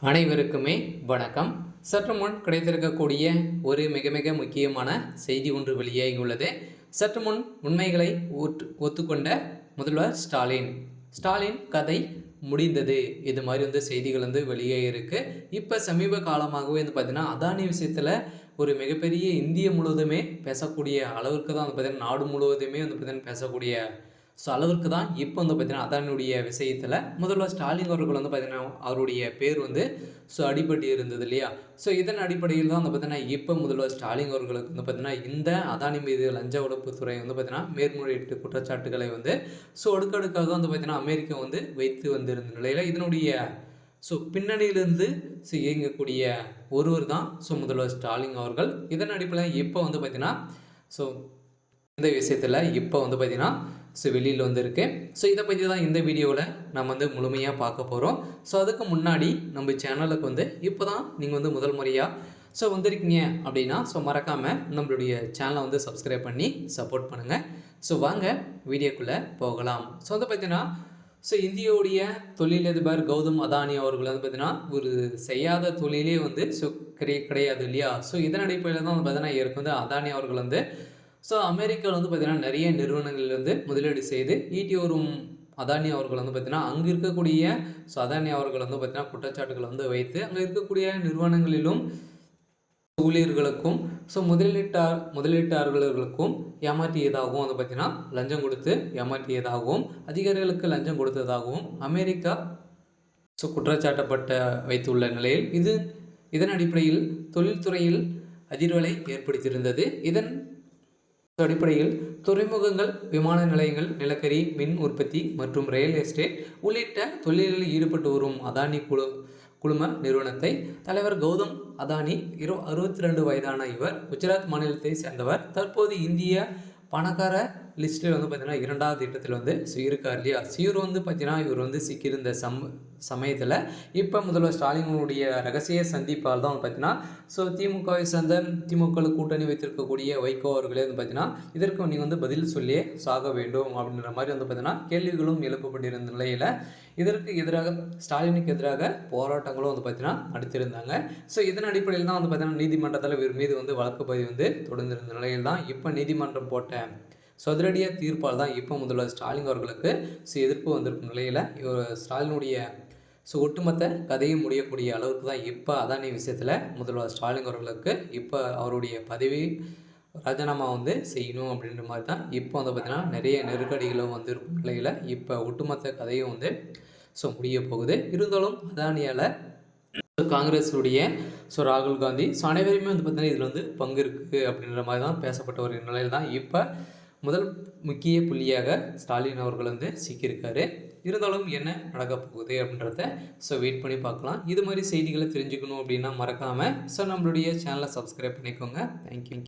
அனைவருக்குமே வணக்கம். சற்று முன் கிடைத்திருக்கக்கூடிய ஒரு மிக மிக முக்கியமான செய்தி ஒன்று வெளியாகியுள்ளது. சற்று முன் உண்மைகளை ஒத்துக்கொண்ட முதல்வர் ஸ்டாலின் கதை முடிந்தது. இது மாதிரி செய்திகள் வெளியே இருக்கு. இப்போ சமீப காலமாகவே பார்த்தீங்கன்னா அதானி விஷயத்தில் ஒரு மிகப்பெரிய இந்திய முழுவதுமே பேசக்கூடிய அளவிற்கு தான் பார்த்தீங்கன்னா நாடு முழுவதுமே பார்த்தீங்கன்னா பேசக்கூடிய அளவிற்கு தான் இப்போ பார்த்தீங்கன்னா அதானுடைய விஷயத்தில் முதல்வர் ஸ்டாலின் அவர்கள் பார்த்தீங்கன்னா அவருடைய பேர் அடிபட்டு இருந்தது இல்லையா. இதன் அடிப்படையில் தான் பார்த்தீங்கன்னா இப்போ முதல்வர் ஸ்டாலின் அவர்களுக்கு பார்த்தீங்கன்னா இந்த அதானி மீது லஞ்ச ஒழிப்புத்துறை பார்த்தீங்கன்னா மேல்முறையீட்டு குற்றச்சாட்டுகளை அடுக்கடுக்காக பார்த்தீங்கன்னா அமெரிக்கா வைத்து வந்திருந்த நிலையில் இதனுடைய பின்னணியிலிருந்து இயங்கக்கூடிய ஒருவர் தான் முதல்வர் ஸ்டாலின் அவர்கள். இதன் அடிப்படையில் இப்போ பார்த்தீங்கன்னா இந்த விஷயத்தில் இப்போ பார்த்தீங்கன்னா வெளியில் வந்திருக்கு. இதை பற்றி தான் இந்த வீடியோவில் நம்ம முழுமையாக பார்க்க போகிறோம். அதுக்கு முன்னாடி நம்ம சேனலுக்கு இப்போ தான் நீங்கள் முதல் முறையாக வந்திருக்கீங்க அப்படின்னா மறக்காமல் நம்மளுடைய சேனலை சப்ஸ்கிரைப் பண்ணி சப்போர்ட் பண்ணுங்கள். வாங்க வீடியோக்குள்ளே போகலாம். அதை பார்த்தீங்கன்னா இந்தியாவுடைய தொழிலதிபர் கௌதம் அதானி அவர்கள் பார்த்தீங்கன்னா ஒரு செய்யாத தொழிலே கிடையாது இல்லையா. இதன் அடிப்படையில் தான் பார்த்தீங்கன்னா இவருக்கு அதானி அவர்கள் அமெரிக்காவில் பார்த்தீங்கன்னா நிறைய நிறுவனங்கள் முதலீடு செய்து ஈட்டி வரும் அதானி அவர்கள் பார்த்தீங்கன்னா அங்கே இருக்கக்கூடிய அதானி அவர்கள் பார்த்தீங்கன்னா குற்றச்சாட்டுகள் வைத்து அங்கே இருக்கக்கூடிய நிறுவனங்களிலும் ஊழியர்களுக்கும் முதலீட்டாளர்களுக்கும் ஏமாற்றியதாகவும் பார்த்தீங்கன்னா லஞ்சம் கொடுத்து ஏமாற்றியதாகவும் அதிகாரிகளுக்கு லஞ்சம் கொடுத்ததாகவும் அமெரிக்கா குற்றச்சாட்டப்பட்ட வைத்துள்ள நிலையில் இதன் அடிப்படையில் தொழில்துறையில் அதிர்வலை ஏற்படுத்தியிருந்தது. இதன் அடிப்படையில் துறைமுகங்கள், விமான நிலையங்கள், நிலக்கரி, மின் உற்பத்தி மற்றும் ரியல் எஸ்டேட் உள்ளிட்ட தொழில்களில் ஈடுபட்டு வரும் அதானி குழும நிறுவனத்தை தலைவர் கௌதம் அதானி 62 வயதான இவர் குஜராத் மாநிலத்தை சேர்ந்தவர். தற்போது இந்திய பணக்கார லிஸ்ட்டில் பார்த்தீங்கன்னா 2வது இடத்தில் இருக்கார் இல்லையா. இவர் பார்த்தீங்கன்னா இவர் சிக்கியிருந்த சமயத்தில் இப்போ முதல்வர் ஸ்டாலினுடைய ரகசிய சந்திப்பால் தான் பார்த்தீங்கன்னா திமுகவை சேர்ந்த திமுக கூட்டணி வைத்திருக்கக்கூடிய வைகோ அவர்களே பார்த்தீங்கன்னா இதற்கு நீங்கள் பதில் சொல்லியே சாக வேண்டும் அப்படின்ற மாதிரி பார்த்தீங்கன்னா கேள்விகளும் எழுப்பப்பட்டிருந்த நிலையில் இதற்கு எதிராக ஸ்டாலினுக்கு எதிராக போராட்டங்களும் பார்த்தீங்கன்னா நடத்தியிருந்தாங்க. இதன் அடிப்படையில் தான் பார்த்தீங்கன்னா நீதிமன்றத்தில் இவர் மீது வழக்கு பதிவு தொடர்ந்திருந்த நிலையில் தான் இப்போ நீதிமன்றம் போட்ட அதிரடியாக தீர்ப்பால் தான் இப்போ முதல்வர் ஸ்டாலின் அவர்களுக்கு எதிர்ப்பு வந்திருக்கும் நிலையில் இவர் ஸ்டாலினுடைய ஒட்டுமொத்த கதையும் முடியக்கூடிய அளவுக்கு தான் இப்போ அதானி விஷயத்தில் முதல்வர் ஸ்டாலின் அவர்களுக்கு இப்போ அவருடைய பதவி ராஜினாமா செய்யணும் அப்படின்ற மாதிரி தான் இப்போ பார்த்திங்கன்னா நிறைய நெருக்கடிகளும் வந்திருக்கும் நிலையில் இப்போ ஒட்டுமொத்த கதையும் முடிய போகுது. இருந்தாலும் அதானியால் காங்கிரஸுடைய ராகுல் காந்தி அனைவருமே பார்த்தீங்கன்னா இதில் பங்கு இருக்குது அப்படின்ற மாதிரி தான் பேசப்பட்ட ஒரு நிலையில் தான் இப்போ முதல் முக்கிய புள்ளியாக ஸ்டாலின் அவர்கள் சிக்கியிருக்காரு. இருந்தாலும் என்ன நடக்க போகுது அப்படின்றத வெயிட் பண்ணி பார்க்கலாம். இது மாதிரி செய்திகளை தெரிஞ்சுக்கணும் அப்படின்னா மறக்காமல் நம்மளுடைய சேனலை சப்ஸ்கிரைப் பண்ணிக்கோங்க. தேங்க்யூ.